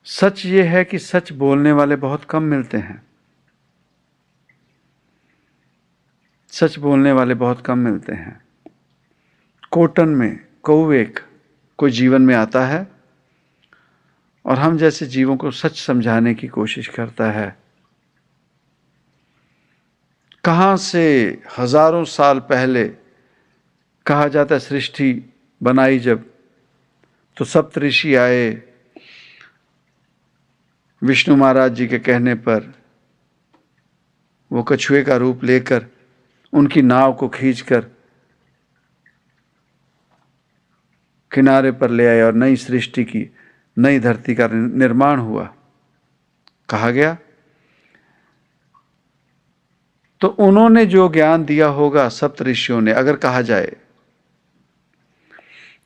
सच ये है कि सच बोलने वाले बहुत कम मिलते हैं। सच बोलने वाले बहुत कम मिलते हैं। कोटन में कौवेक कोई जीवन में आता है और हम जैसे जीवों को सच समझाने की कोशिश करता है। कहाँ से हजारों साल पहले कहा जाता है सृष्टि बनाई जब, तो सप्तऋषि आए विष्णु महाराज जी के कहने पर, वो कछुए का रूप लेकर उनकी नाव को खींचकर किनारे पर ले आए और नई सृष्टि की, नई धरती का निर्माण हुआ, कहा गया। तो उन्होंने जो ज्ञान दिया होगा सप्तऋषियों ने, अगर कहा जाए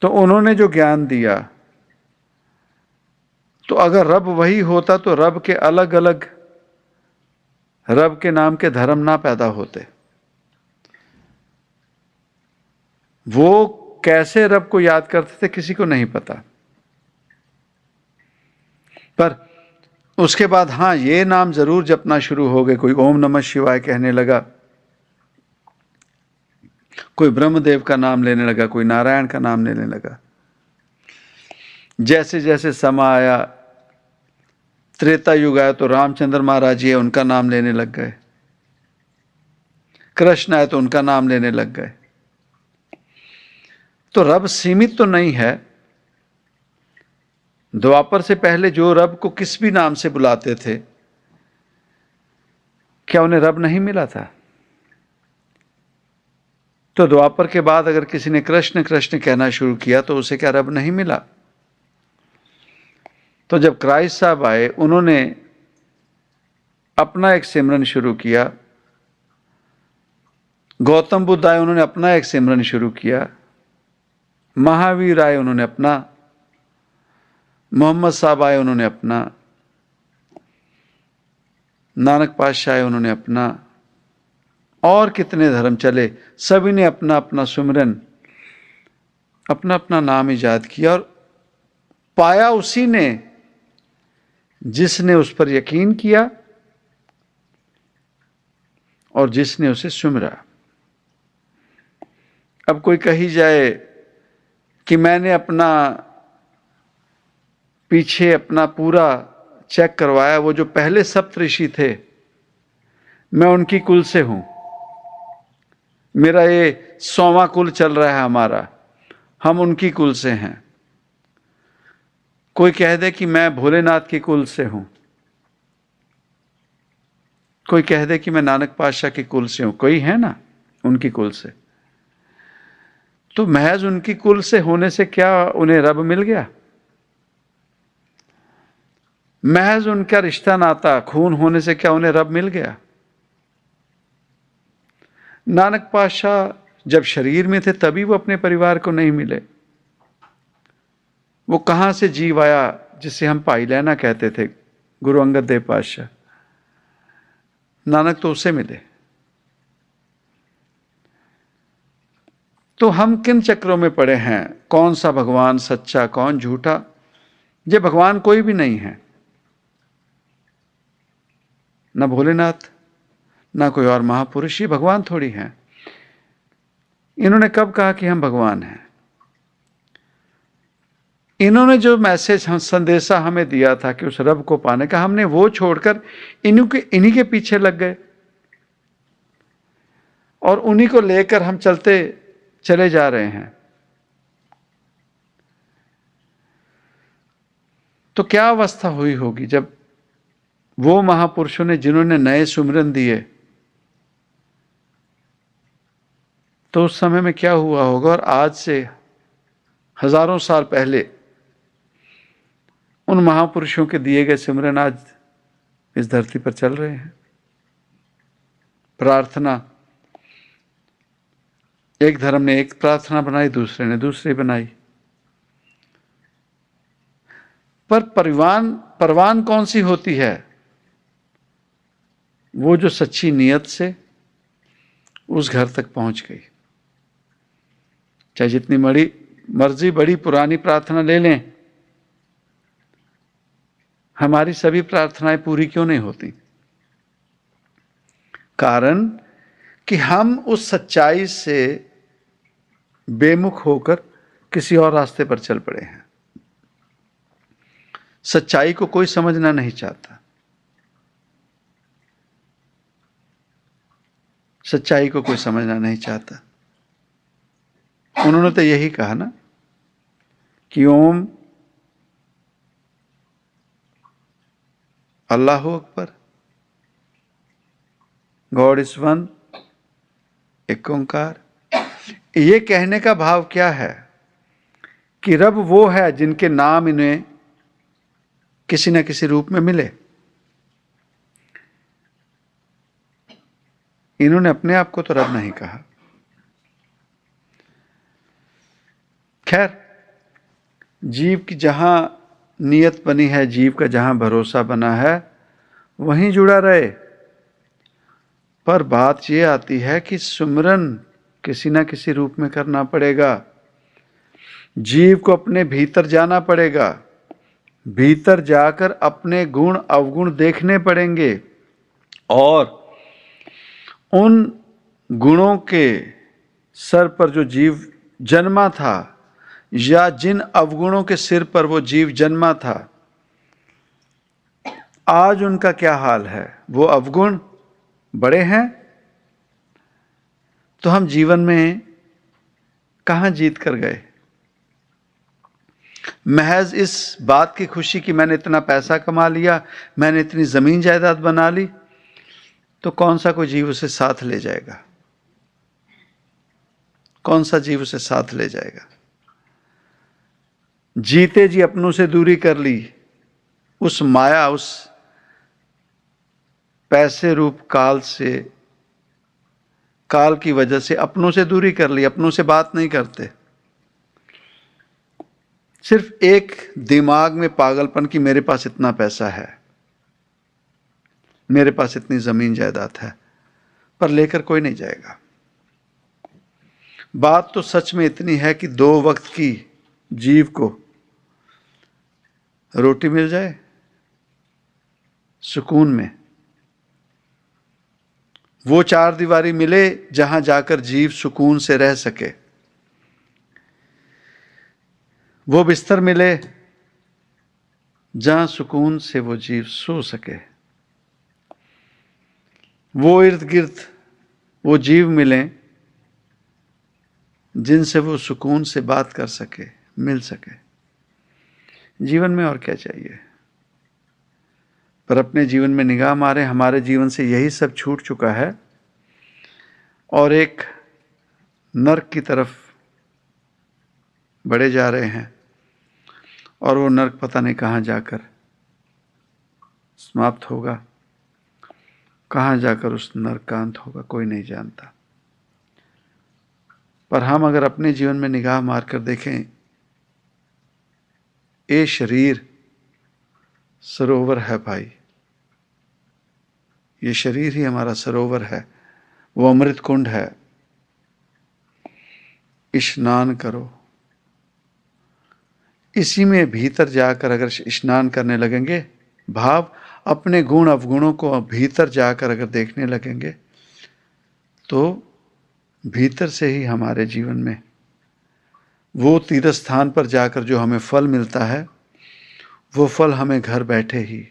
तो उन्होंने जो ज्ञान दिया, तो अगर रब वही होता तो रब के अलग अलग, रब के नाम के धर्म ना पैदा होते। वो कैसे रब को याद करते थे किसी को नहीं पता। पर उसके बाद हाँ, ये नाम जरूर जपना शुरू हो गए। कोई ओम नमः शिवाय कहने लगा, कोई ब्रह्मदेव का नाम लेने लगा, कोई नारायण का नाम लेने लगा। जैसे जैसे समय आया, त्रेता युग आया तो रामचंद्र महाराज जी उनका नाम लेने लग गए, कृष्ण आए तो उनका नाम लेने लग गए। तो रब सीमित तो नहीं है। द्वापर से पहले जो रब को किस भी नाम से बुलाते थे, क्या उन्हें रब नहीं मिला था? तो द्वापर के बाद अगर किसी ने कृष्ण कृष्ण कहना शुरू किया तो उसे क्या रब नहीं मिला? तो जब क्राइस्ट साहब आए, उन्होंने अपना एक सिमरन शुरू किया। गौतम बुद्ध आए, उन्होंने अपना एक सिमरन शुरू किया। महावीर आए, उन्होंने अपना। मोहम्मद साहब आए, उन्होंने अपना। नानक पातशाह आए, उन्होंने अपना। और कितने धर्म चले, सभी ने अपना अपना सुमिरन, अपना अपना नाम ईजाद किया और पाया उसी ने जिसने उस पर यकीन किया और जिसने उसे सुमिरा। अब कोई कही जाए कि मैंने अपना पीछे अपना पूरा चेक करवाया, वो जो पहले सप्तऋषि थे मैं उनकी कुल से हूं, मेरा ये 100वां कुल चल रहा है हमारा, हम उनकी कुल से हैं। कोई कह दे कि मैं भोलेनाथ की कुल से हूं, कोई कह दे कि मैं नानक पातशाह की कुल से हूं, कोई है ना उनकी कुल से, तो महज उनकी कुल से होने से क्या उन्हें रब मिल गया? महज उनका रिश्ता नाता खून होने से क्या उन्हें रब मिल गया? नानक पातशाह जब शरीर में थे तभी वो अपने परिवार को नहीं मिले। वो कहां से जीव आया जिसे हम पाई लैना कहते थे, गुरु अंगद देव पातशाह, नानक तो उससे मिले। तो हम किन चक्रों में पड़े हैं? कौन सा भगवान सच्चा, कौन झूठा? ये भगवान कोई भी नहीं है, ना भोलेनाथ ना कोई और महापुरुष, ये भगवान थोड़ी हैं। इन्होंने कब कहा कि हम भगवान हैं? इन्होंने जो मैसेज, संदेशा हमें दिया था कि उस रब को पाने का, हमने वो छोड़कर इन्हीं के पीछे लग गए और उन्हीं को लेकर हम चले जा रहे हैं। तो क्या अवस्था हुई होगी जब वो महापुरुषों ने, जिन्होंने नए सुमिरन दिए, तो उस समय में क्या हुआ होगा? और आज से हजारों साल पहले उन महापुरुषों के दिए गए सिमरन आज इस धरती पर चल रहे हैं। प्रार्थना, एक धर्म ने एक प्रार्थना बनाई, दूसरे ने दूसरी बनाई। पर परवान कौन सी होती है? वो जो सच्ची नियत से उस घर तक पहुंच गई। चाहे जितनी मर्जी बड़ी पुरानी प्रार्थना ले लें, हमारी सभी प्रार्थनाएं पूरी क्यों नहीं होती? कारण कि हम उस सच्चाई से बेमुख होकर किसी और रास्ते पर चल पड़े हैं। सच्चाई को कोई समझना नहीं चाहता। सच्चाई को कोई समझना नहीं चाहता। उन्होंने तो यही कहा ना कि ओम अल्लाहु अकबर, गॉड इज वन, एक ओंकार। ये कहने का भाव क्या है कि रब वो है जिनके नाम इन्हें किसी न किसी रूप में मिले। इन्होंने अपने आप को तो रब नहीं कहा। खैर, जीव की जहां नियत बनी है, जीव का जहां भरोसा बना है, वहीं जुड़ा रहे। पर बात यह आती है कि सुमिरन किसी न किसी रूप में करना पड़ेगा। जीव को अपने भीतर जाना पड़ेगा। भीतर जाकर अपने गुण अवगुण देखने पड़ेंगे और उन गुणों के सर पर जो जीव जन्मा था या जिन अवगुणों के सिर पर वो जीव जन्मा था, आज उनका क्या हाल है? वो अवगुण बड़े हैं तो हम जीवन में कहां जीत कर गए? महज इस बात की खुशी कि मैंने इतना पैसा कमा लिया, मैंने इतनी जमीन जायदाद बना ली, तो कौन सा कोई जीव उसे साथ ले जाएगा? कौन सा जीव उसे साथ ले जाएगा? जीते जी अपनों से दूरी कर ली, उस माया, उस पैसे रूप काल से, काल की वजह से अपनों से दूरी कर ली, अपनों से बात नहीं करते। सिर्फ एक दिमाग में पागलपन कि मेरे पास इतना पैसा है, मेरे पास इतनी जमीन जायदाद है, पर लेकर कोई नहीं जाएगा। बात तो सच में इतनी है कि 2 वक्त की जीव को रोटी मिल जाए सुकून में, वो 4 दीवारी मिले जहां जाकर जीव सुकून से रह सके, वो बिस्तर मिले जहां सुकून से वो जीव सो सके, वो इर्द गिर्द वो जीव मिले जिनसे वो सुकून से बात कर सके, मिल सके। जीवन में और क्या चाहिए? पर अपने जीवन में निगाह मारे, हमारे जीवन से यही सब छूट चुका है और एक नर्क की तरफ बढ़े जा रहे हैं और वो नर्क पता नहीं कहाँ जाकर समाप्त होगा, कहाँ जाकर उस नर्क का अंत होगा, कोई नहीं जानता। पर हम अगर अपने जीवन में निगाह मारकर देखें, ये शरीर सरोवर है भाई, ये शरीर ही हमारा सरोवर है, वो अमृत कुंड है। स्नान करो, इसी में भीतर जाकर अगर स्नान करने लगेंगे, भाव अपने गुण अवगुणों को भीतर जाकर अगर देखने लगेंगे, तो भीतर से ही हमारे जीवन में वो तीर्थ स्थान पर जाकर जो हमें फल मिलता है, वो फल हमें घर बैठे ही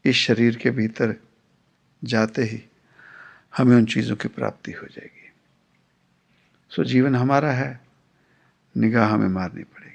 इस शरीर के भीतर जाते ही हमें उन चीज़ों की प्राप्ति हो जाएगी। सो जीवन हमारा है, निगाह हमें मारनी पड़ेगी।